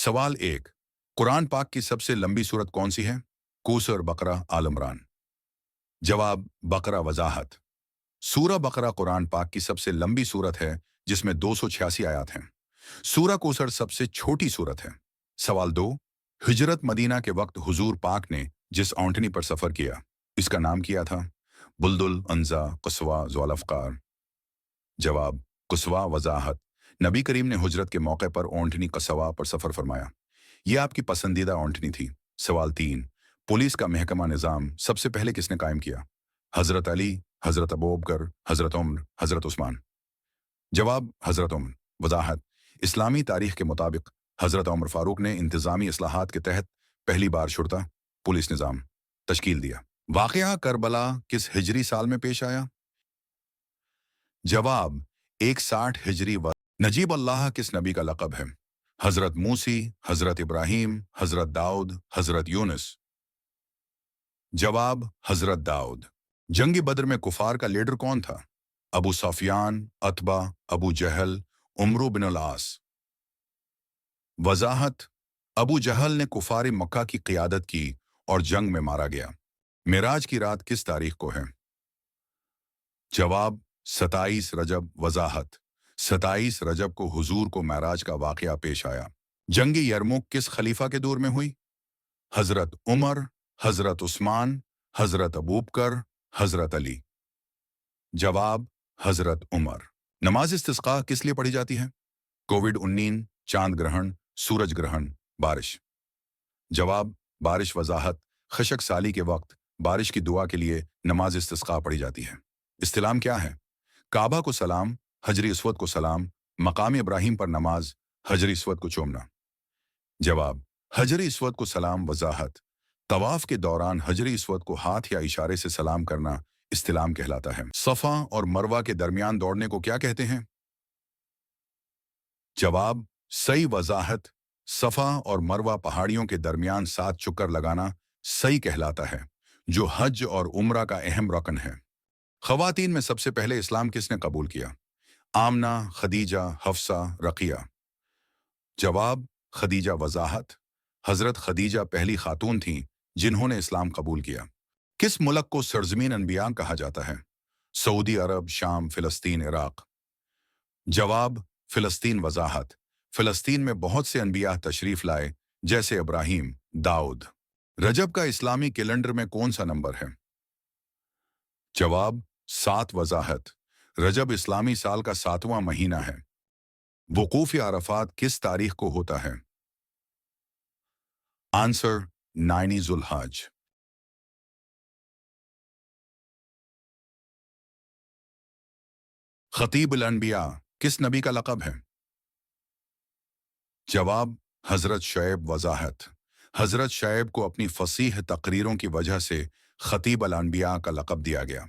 सवाल एक। कुरान पाक की सबसे लंबी सूरत कौन सी है? कौसर, बकरा, आल इमरान। जवाब बकरा। वजाहत। सूरा बकरा कुरान पाक की सबसे लंबी सूरत है जिसमें 286 आयात हैं। सूरा कौसर सबसे छोटी सूरत है। सवाल दो। हिजरत मदीना के वक्त हुजूर पाक ने जिस औंटनी पर सफर किया, इसका नाम किया था? बुलदुल, अंजा, कुस्वा, ज़ुल्फ़कार। जवाब कुस्वा। वजाहत। नबी करीम ने हुजरत के मौके पर औंटनी कसवा पर सफर फरमाया। यह आपकी पसंदीदा औंटनी थी। सवाल तीन। पुलिस का महकमा निज़ाम सबसे पहले किसने कायम किया? हजरत अली, हजरत अबू बकर, हजरत उमर, हजरत उस्मान। जवाब हजरत उमर। वजाहत। इस्लामी तारीख के मुताबिक हजरत उमर फारूक ने इंतजामी इस्लाहात के तहत पहली बार शुरता पुलिस निज़ाम तश्कील दिया। वाक़या करबला किस हिजरी साल में पेश आया? जवाब 160 हिजरी व। नजीब अल्लाह किस नबी का लक़ब है? हजरत मूसी, हजरत इब्राहीम, हजरत दाऊद, हजरत यूनुस। जवाब हजरत दाऊद। जंगी बद्र में कुफार का लीडर कौन था? अबू सफियान, अतबा, अबू जहल, उमरू बिन अल-आस। वजाहत। अबू जहल ने कुफार मक्का की क़ियादत की और जंग में मारा गया। मिराज की रात किस तारीख को है? जवाब 27 रजब। वजाहत। 27 रजब को हुजूर को महराज का वाक़या पेश आया। जंगी यरमुक किस खलीफा के दौर में हुई? हजरत उमर, हजरत उस्मान, हजरत अबू बकर, हजरत अली। जवाब हजरत उमर। नमाज इस्तिस्का किस लिए पढ़ी जाती है? कोविड-19, चांद ग्रहण, सूरज ग्रहण, बारिश। जवाब बारिश। वजाहत। खशक साली के वक्त बारिश की दुआ के लिए नमाज इस्तिस्का पढ़ी जाती है। इस्तिलाम क्या है? काबा को सलाम, हजर अस्वद को सलाम, मकाम इब्राहीम पर नमाज, हजर अस्वद को चूमना। जवाब हजर अस्वद को सलाम। वजाहत। तवाफ के दौरान हजर अस्वद को हाथ या इशारे से सलाम करना इस्तिलाम कहलाता है। सफ़ा और मरवा के दरमियान दौड़ने को क्या कहते हैं? जवाब सही। वजाहत। सफ़ा और मरवा पहाड़ियों के दरमियान 7 चक्कर लगाना सही कहलाता है, जो हज और उम्रा का अहम रकन है। ख़वातीन में सबसे पहले इस्लाम किसने कबूल किया? आमना, खदीजा, हफ्सा, रक़िया। जवाब खदीजा। वजाहत। हजरत खदीजा पहली खातून थीं जिन्होंने इस्लाम कबूल किया। किस मुल्क को सरजमीन अनबिया कहा जाता है? सऊदी अरब, शाम, फिलिस्तीन, इराक। जवाब फिलिस्तीन। वजाहत। फिलिस्तीन में बहुत से अनबिया तशरीफ लाए, जैसे इब्राहीम, दाऊद। रजब का इस्लामी कैलेंडर में कौन सा नंबर है? जवाब 7। वजाहत। रजब इस्लामी साल का 7वां महीना है। वकूफ़ अरफात किस तारीख को होता है? आंसर 9 ज़ुल्हज। खतीब अल अनबिया किस नबी का लक़ब है? जवाब हजरत शुएब। वजाहत। हजरत शुएब को अपनी फसीह तकरीरों की वजह से खतीब अल अनबिया का लक़ब दिया गया।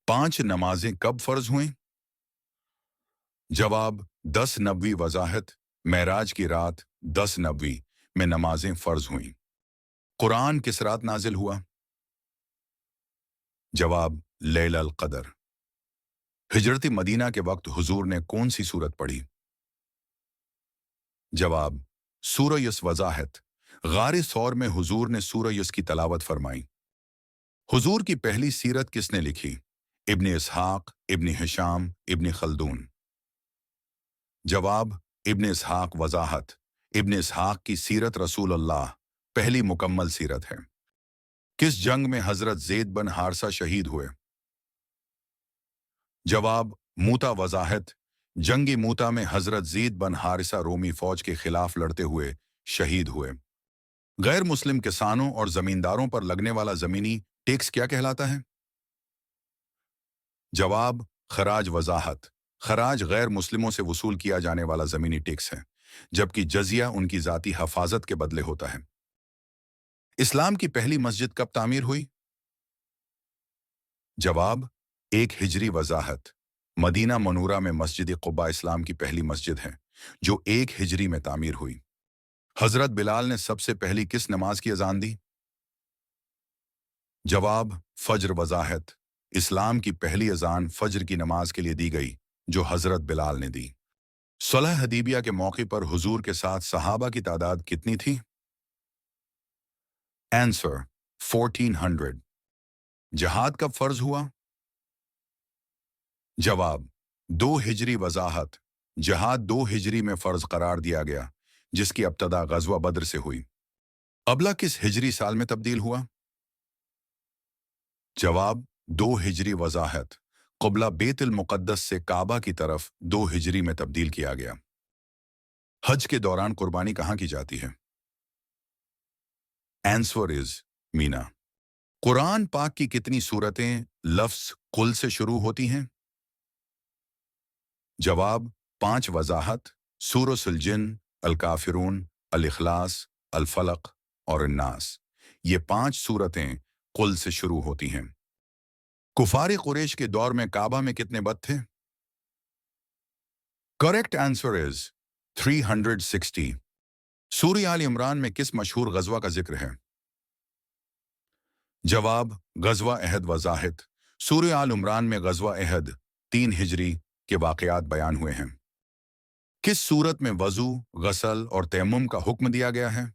5 नमाजें कब फ़र्ज हुईं? जवाब 10 नबवी। वजाहत। महराज की रात 10 नबवी में नमाजें फ़र्ज हुईं। कुरान किस रात नाजिल हुआ? जवाब लैलल क़दर। हिजरत मदीना के वक्त हुजूर ने कौन सी सूरत पढ़ी? जवाब सूरह यस। वजाहत। गार सौर में हुजूर ने सूरह यस की तलावत फरमाई। हुजूर की पहली सीरत किसने लिखी? इब्न इसहाक, इब्न हिशाम, इब्न खल्दून। जवाब इब्न इसहाक। वजाहत। इब्न इसहाक की सीरत रसूल अल्लाह पहली मुकम्मल सीरत है। किस जंग में हजरत ज़ैद बन हारसा शहीद हुए? जवाब मूता। वजाहत। जंगी मूता में हजरत ज़ैद बन हारिसा रोमी फौज के खिलाफ लड़ते हुए शहीद हुए। गैर मुस्लिम किसानों और जमींदारों पर लगने वाला जमीनी टैक्स क्या कहलाता है? जवाब खराज। वजाहत। खराज गैर मुस्लिमों से वसूल किया जाने वाला जमीनी टैक्स है, जबकि जजिया उनकी जाती हफाजत के बदले होता है। इस्लाम की पहली मस्जिद कब तामीर हुई? जवाब 1 हिजरी। वजाहत। मदीना मनूरा में मस्जिद कुबा इस्लाम की पहली मस्जिद है, जो 1 हिजरी में तामीर हुई। हजरत बिलाल ने सबसे पहली किस नमाज की अजान दी? जवाब फज्र। वजाहत। इस्लाम की पहली अजान फज्र की नमाज के लिए दी गई, जो हजरत बिलाल ने दी। सुलह हदीबिया के मौके पर हुजूर के साथ सहाबा की तादाद कितनी थी? आंसर 1400। जहाद कब फर्ज हुआ? जवाब 2 हिजरी। वजाहत। जहाद 2 हिजरी में फर्ज करार दिया गया, जिसकी इब्तदा गज़वा बद्र से हुई। अबला किस हिजरी साल में तब्दील हुआ? जवाब 2 हिजरी। वजाहत। क़िबला बैतुल मुक़द्दस से काबा की तरफ 2 हिजरी में तब्दील किया गया। हज के दौरान कुर्बानी कहाँ की जाती है? Answer is Meena. कुरान पाक की कितनी सूरतें लफ्ज़ कुल से शुरू होती हैं? जवाब 5। वजाहत। सूरह जिन, अल काफिरून, अल इखलास, अल फलक और अन्नास। ये 5 सूरतें कुल से शुरू होती हैं। कुफार कुरैश के दौर में काबा में कितने बत थे? Correct answer is 360। सूरह आल इमरान में किस मशहूर गज़वा का जिक्र है? जवाब गज़वा अहद। वजाहिद। सूरह आल इमरान में गज़वा अहद 3 हिजरी के वाक़यात बयान हुए हैं। किस सूरत में वज़ू, गसल और तयम्मुम का हुक्म दिया गया है?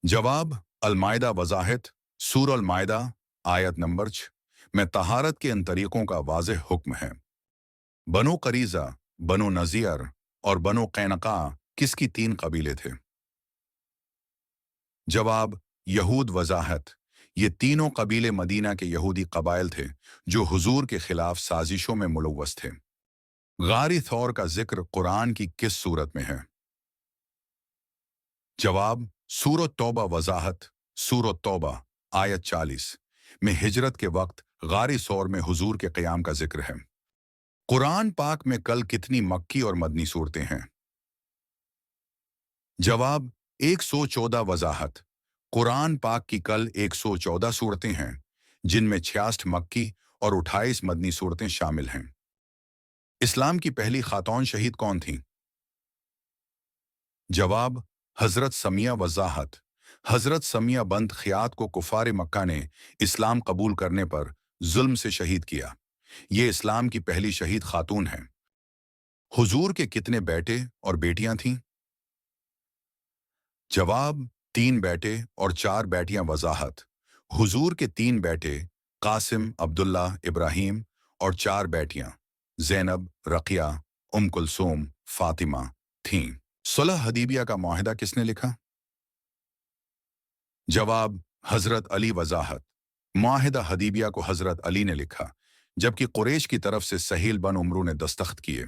जवाब अल माइदा। वजाहिद। सूरह अल माइदा आयत नंबर 6 में तहारत के इन तरीक़ों का वाज़ेह हुक्म है। बनो करीज़ा, बनो नज़ीर और बनो कैनका किसकी 3 कबीले थे? जवाब यहूद। वजाहत। ये तीनों कबीले मदीना के यहूदी कबाइल थे जो हुजूर के खिलाफ साजिशों में मुलव्वस थे। गारी थौर का जिक्र कुरान की किस सूरत में है? जवाब सूरह तौबा। वजाहत। सूरह तौबा आयत 40 में हिजरत के वक्त गारी सौर में हुजूर के क़याम का जिक्र है। कुरान पाक में कल कितनी मक्की और मदनी सूरतें हैं? जवाब 114। वजाहत। कुरान पाक की कल 114 सूरतें हैं, जिनमें 66 मक्की और 28 मदनी सूरतें शामिल हैं। इस्लाम की पहली खातून शहीद कौन थीं? जवाब हज़रत समिया। वजाहत। हज़रत समिया बंत ख़ियात को कुफ़ार मक्का ने इस्लाम कबूल करने पर जुल्म से शहीद किया। ये इस्लाम की पहली शहीद खातून हैं। हुजूर के कितने बेटे और बेटियां थीं? जवाब 3 बेटे और 4 बेटियां। वजाहत। हुजूर के 3 बेटे कासिम, अब्दुल्ला, इब्राहीम और 4 बेटियां ज़ैनब, रक़िया, उम कुलसूम, फ़ातिमा थीं। सुलह हदीबिया का मुआहिदा किसने लिखा? जवाब हज़रत अली। वजाहत। मुआहिदा हदीबिया को हज़रत अली ने लिखा, जबकि कुरैश की तरफ से सहील बन उमरू ने दस्तखत किए।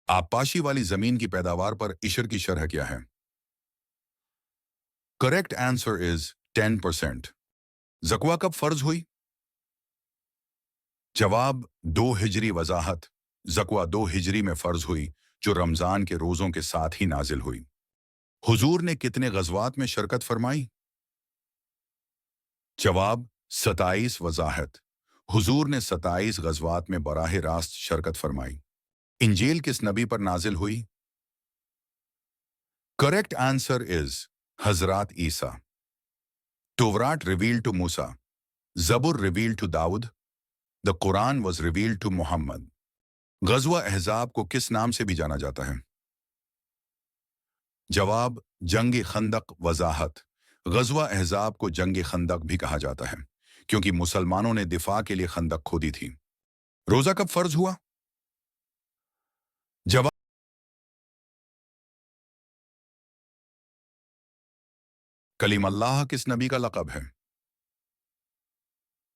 आबपाशी वाली ज़मीन की पैदावार पर इशर की शरह क्या है? Correct answer is 10%। ज़कवा कब फर्ज हुई? जवाब 2 हिजरी। वजाहत। ज़कवा 2 हिजरी में फर्ज हुई, जो रमज़ान के रोज़ों के साथ ही नाजिल हुई। हुजूर ने कितने गज़वात में शिरकत फरमाई? जवाब 27। वजाहत। हुजूर ने 27 गज़वात में बराह रास्त शिरकत फरमाई। इंजील किस नबी पर नाजिल हुई? करेक्ट आंसर इज हज़रात Isa. Tawrat revealed to Musa, Zabur revealed to Dawud, the Quran was revealed to Muhammad. गज़वा अहज़ाब को किस नाम से भी जाना जाता है? जवाब जंग खंदक। वजाहत। गज़वा अहज़ाब को जंग खंदक भी कहा जाता है, क्योंकि मुसलमानों ने दिफा के लिए खंदक खोदी थी। रोज़ा कब फर्ज हुआ? जवाब कलीम अल्लाह किस नबी का लक़ब है?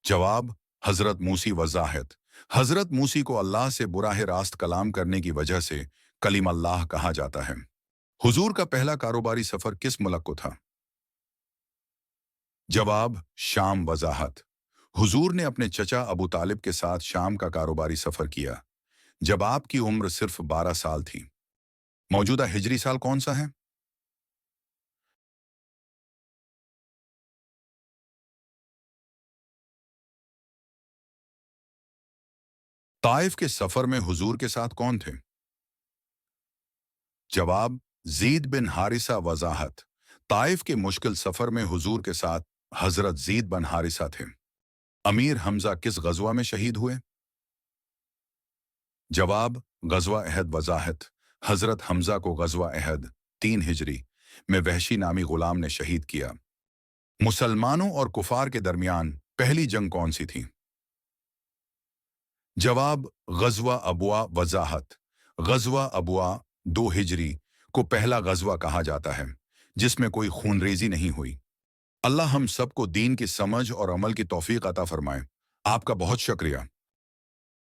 जवाब हज़रत मूसी। वजाहत। हज़रत मूसी को अल्लाह से बुराह रास्त कलाम करने की वजह से कलीम अल्लाह कहा जाता है। हुजूर का पहला कारोबारी सफ़र किस मुल्क को था? जवाब शाम। वजाहत। हुजूर ने अपने चचा अबू तालिब के साथ शाम का कारोबारी सफ़र किया, जब आपकी उम्र सिर्फ 12 साल थी। मौजूदा हिजरी साल कौन सा है? ताइफ के सफ़र में हुजूर के साथ कौन थे? जवाब ज़ीद बिन हारिसा। वजाहत। ताइफ के मुश्किल सफ़र में हुजूर के साथ हज़रत ज़ीद बिन हारिसा थे। अमीर हमजा किस गज़वा में शहीद हुए? जवाब गजवा अहद वजाहत। हजरत हमजा को गजवा अहद 3 हिजरी में वहशी नामी गुलाम ने शहीद किया। मुसलमानों और कुफार के दरमियान पहली जंग कौन सी थी? जवाब गजवा अबुआ वजाहत। गजवा अबुआ 2 हिजरी को पहला गजवा कहा जाता है जिसमें कोई खूनरेजी नहीं हुई। अल्लाह हम सबको दीन की समझ और अमल की तौफीक अता फरमाए। आपका बहुत शुक्रिया।